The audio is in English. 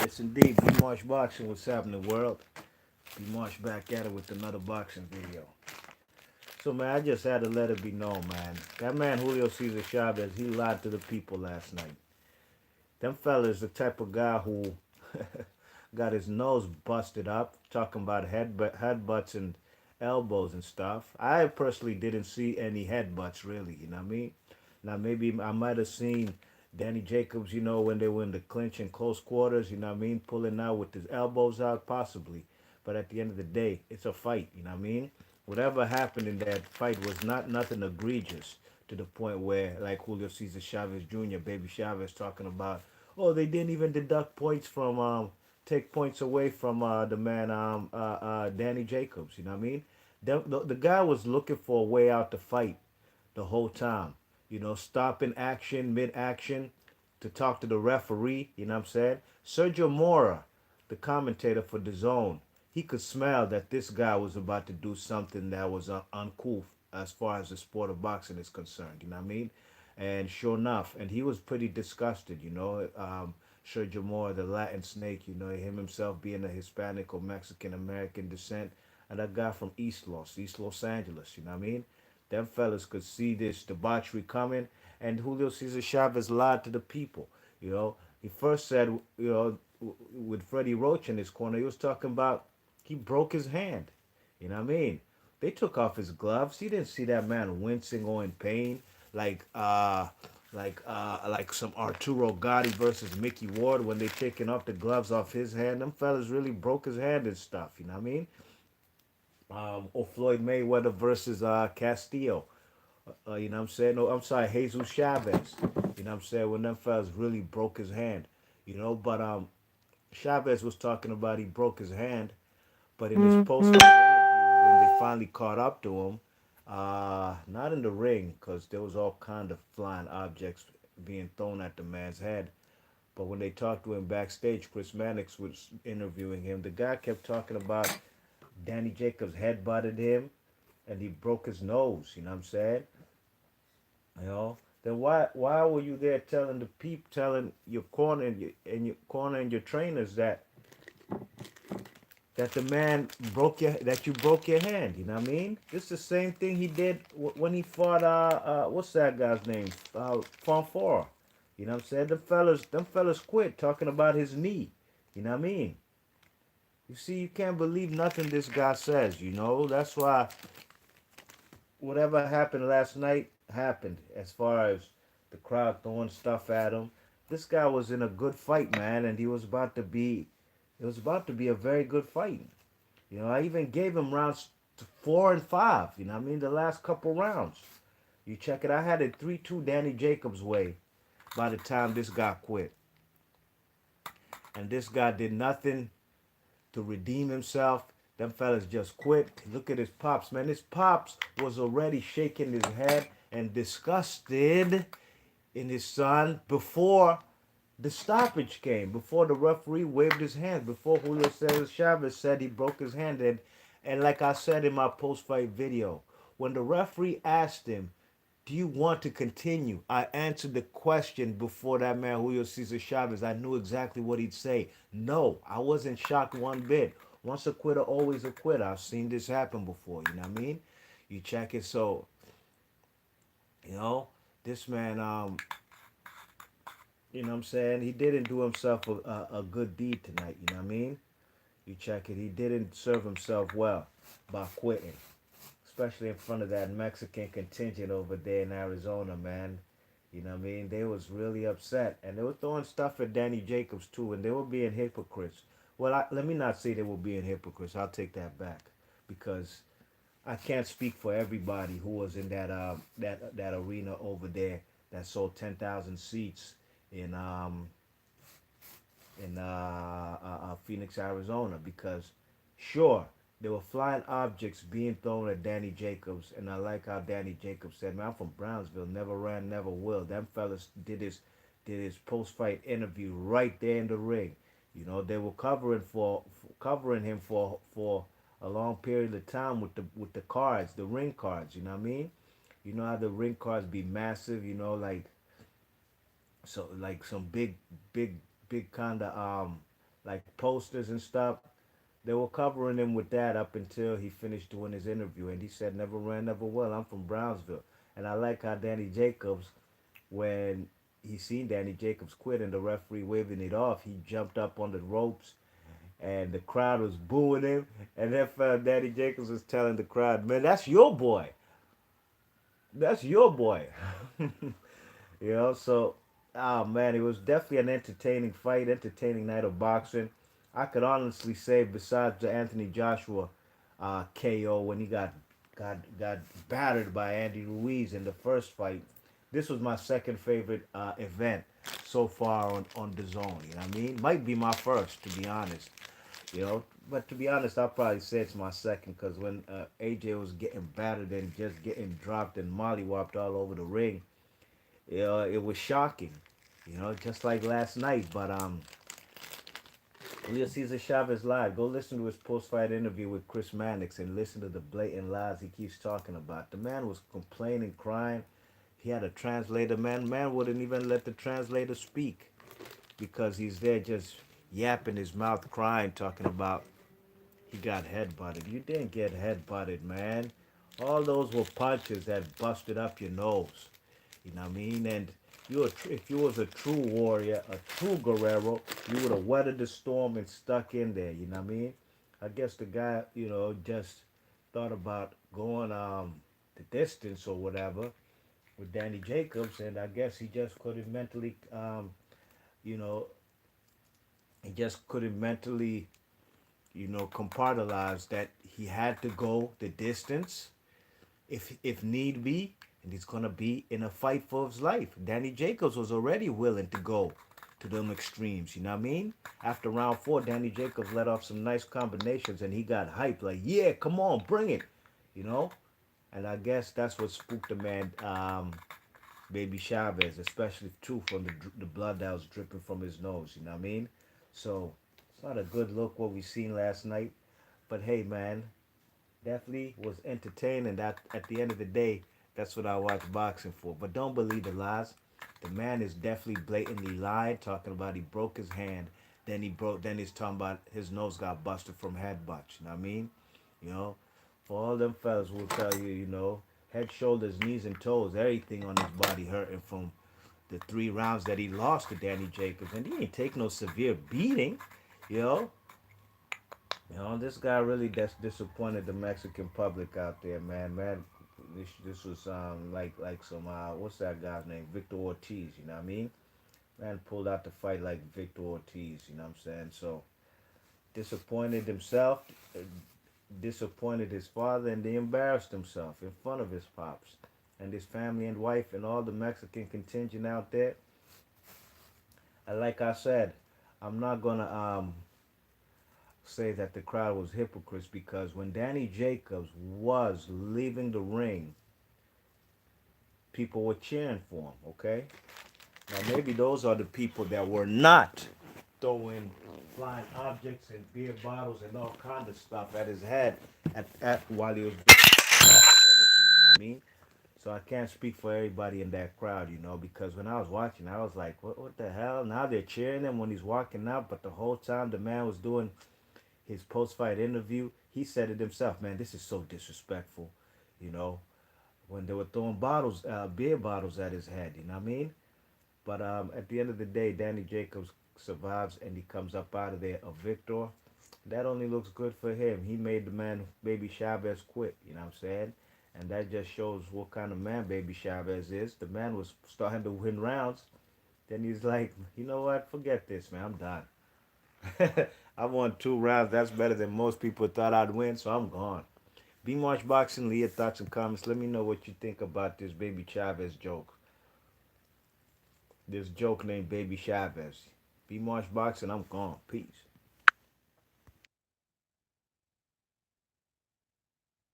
Yes, indeed. B Marsh Boxing, what's happening, world? B Marsh back at it with another boxing video. So, man, I just had to let it be known, man. That man, Julio Cesar Chavez, he lied to the people last night. Them fellas, the type of guy who got his nose busted up, talking about headbutts and elbows and stuff. I personally didn't see any headbutts, really, you know what I mean? Now, maybe I might have seen Danny Jacobs, when they were in the clinch in close quarters, you know what I mean? Pulling out with his elbows out, possibly. But at the end of the day, it's a fight, you know what I mean? Whatever happened in that fight was not nothing egregious to the point where, like Julio Cesar Chavez Jr., Baby Chavez, talking about, oh, they didn't even deduct points from, take points away from the man, Danny Jacobs, you know what I mean? The guy was looking for a way out to fight the whole time. Stopping action, mid action to talk to the referee, you know what I'm saying? Sergio Mora, the commentator for the zone, he could smell that this guy was about to do something that was uncool as far as the sport of boxing is concerned, you know what I mean? And sure enough, and he was pretty disgusted, Sergio Mora, the Latin snake, him himself being a Hispanic or Mexican American descent, and that guy from East Los Angeles, you know what I mean? Them fellas could see this debauchery coming, and Julio Cesar Chavez lied to the people. He first said, with Freddie Roach in his corner, he was talking about he broke his hand. You know what I mean? They took off his gloves. He didn't see that man wincing or in pain like like some Arturo Gotti versus Mickey Ward when they taking off the gloves off his hand. Them fellas really broke his hand and stuff. You know what I mean? Or Floyd Mayweather versus Castillo. You know what I'm saying? No, I'm sorry, Jesus Chavez. You know what I'm saying? When them fellas really broke his hand. But Chavez was talking about he broke his hand, but in his post-fight interview, when they finally caught up to him, not in the ring, because there was all kind of flying objects being thrown at the man's head. But when they talked to him backstage, Chris Mannix was interviewing him. The guy kept talking about Danny Jacobs headbutted him, and he broke his nose. You know what I'm saying? Then why were you there telling the peep, telling your corner and your trainers that the man that you broke your hand? You know what I mean? This is the same thing he did when he fought what's that guy's name? Fonfora. You know what I'm saying? Them fellas quit talking about his knee. You know what I mean? You see, you can't believe nothing this guy says. That's why whatever happened last night happened as far as the crowd throwing stuff at him. This guy was in a good fight, man, and it was about to be a very good fight. I even gave him rounds 4 and 5, you know what I mean? The last couple rounds. You check it, I had it 3-2 Danny Jacobs' way by the time this guy quit. And this guy did nothing to redeem himself. Them fellas just quit. Look at his pops, man. His pops was already shaking his head and disgusted in his son before the stoppage came, before the referee waved his hand, before Julio Cesar Chavez said he broke his hand. And like I said in my post-fight video, when the referee asked him, do you want to continue? I answered the question before that man, Julio Cesar Chavez. I knew exactly what he'd say. No, I wasn't shocked one bit. Once a quitter, always a quitter. I've seen this happen before, you know what I mean? You check it, so, you know, this man, you know what I'm saying? He didn't do himself a good deed tonight, you know what I mean? You check it, he didn't serve himself well by quitting, especially in front of that Mexican contingent over there in Arizona, man. You know what I mean? They was really upset, and they were throwing stuff at Danny Jacobs too, and they were being hypocrites. Well, let me not say they were being hypocrites. I'll take that back, because I can't speak for everybody who was in that arena over there that sold 10,000 seats in Phoenix, Arizona, because sure, there were flying objects being thrown at Danny Jacobs, and I like how Danny Jacobs said, "Man, I'm from Brownsville, never ran, never will." Them fellas did his post fight interview right there in the ring. They were covering him for a long period of time with the cards, the ring cards. You know what I mean? You know how the ring cards be massive. Like some big kind of like posters and stuff. They were covering him with that up until he finished doing his interview, and he said, "Never ran, never will. I'm from Brownsville," and I like how Danny Jacobs, when he seen Danny Jacobs quit and the referee waving it off, he jumped up on the ropes and the crowd was booing him. And then Danny Jacobs was telling the crowd, "Man, that's your boy. That's your boy." So, oh man, it was definitely an entertaining fight, entertaining night of boxing. I could honestly say, besides the Anthony Joshua KO when he got battered by Andy Ruiz in the first fight, this was my second favorite event so far on the zone. You know what I mean? Might be my first, to be honest. You know, but to be honest, I'll probably say it's my second because when AJ was getting battered and just getting dropped and mollywopped all over the ring, it was shocking. Just like last night. But Julio Cesar Chavez live. Go listen to his post-fight interview with Chris Mannix and listen to the blatant lies he keeps talking about. The man was complaining, crying. He had a translator. Man wouldn't even let the translator speak because he's there just yapping his mouth, crying, talking about he got headbutted. You didn't get headbutted, man. All those were punches that busted up your nose. You know what I mean? And if you was a true warrior, a true guerrero, you would have weathered the storm and stuck in there. You know what I mean? I guess the guy, just thought about going the distance or whatever with Danny Jacobs, and I guess he just couldn't mentally, you know, he just couldn't mentally, compartmentalize that he had to go the distance if need be, and he's gonna be in a fight for his life. Danny Jacobs was already willing to go to them extremes. You know what I mean? After round four, Danny Jacobs let off some nice combinations, and he got hyped. Like, yeah, come on, bring it. You know. And I guess that's what spooked the man, Baby Chavez, especially too from the blood that was dripping from his nose. You know what I mean? So it's not a good look what we seen last night. But hey, man, definitely was entertaining. That at the end of the day, that's what I watch boxing for. But don't believe the lies. The man is definitely blatantly lying, talking about he broke his hand, then he's talking about his nose got busted from headbutts. You know what I mean? You know, for all them fellas will tell you, head, shoulders, knees, and toes, everything on his body hurting from the 3 rounds that he lost to Danny Jacobs, and he ain't take no severe beating. You know, this guy really disappointed the Mexican public out there, man. This was like some what's that guy's name? Victor Ortiz. You know what I mean? Man pulled out the fight like Victor Ortiz. You know what I'm saying? So disappointed himself, disappointed his father, and they embarrassed himself in front of his pops and his family and wife and all the Mexican contingent out there. And like I said, I'm not gonna say that the crowd was hypocrites because when Danny Jacobs was leaving the ring, people were cheering for him, okay? Now, maybe those are the people that were not throwing flying objects and beer bottles and all kind of stuff at his head while he was doing the interview, you know what I mean? So I can't speak for everybody in that crowd, because when I was watching, I was like, what the hell? Now they're cheering him when he's walking out, but the whole time the man was doing his post-fight interview, he said it himself, man, this is so disrespectful, you know, when they were throwing beer bottles at his head, you know what I mean? But at the end of the day, Danny Jacobs survives and he comes up out of there a victor. That only looks good for him. He made the man, Baby Chavez, quit, you know what I'm saying? And that just shows what kind of man Baby Chavez is. The man was starting to win rounds. Then he's like, you know what? Forget this, man. I'm done. I won 2 rounds. That's better than most people thought I'd win, so I'm gone. Be March Boxing, leave your thoughts and comments. Let me know what you think about this Baby Chavez joke. This joke named Baby Chavez. Be March Boxing, I'm gone. Peace.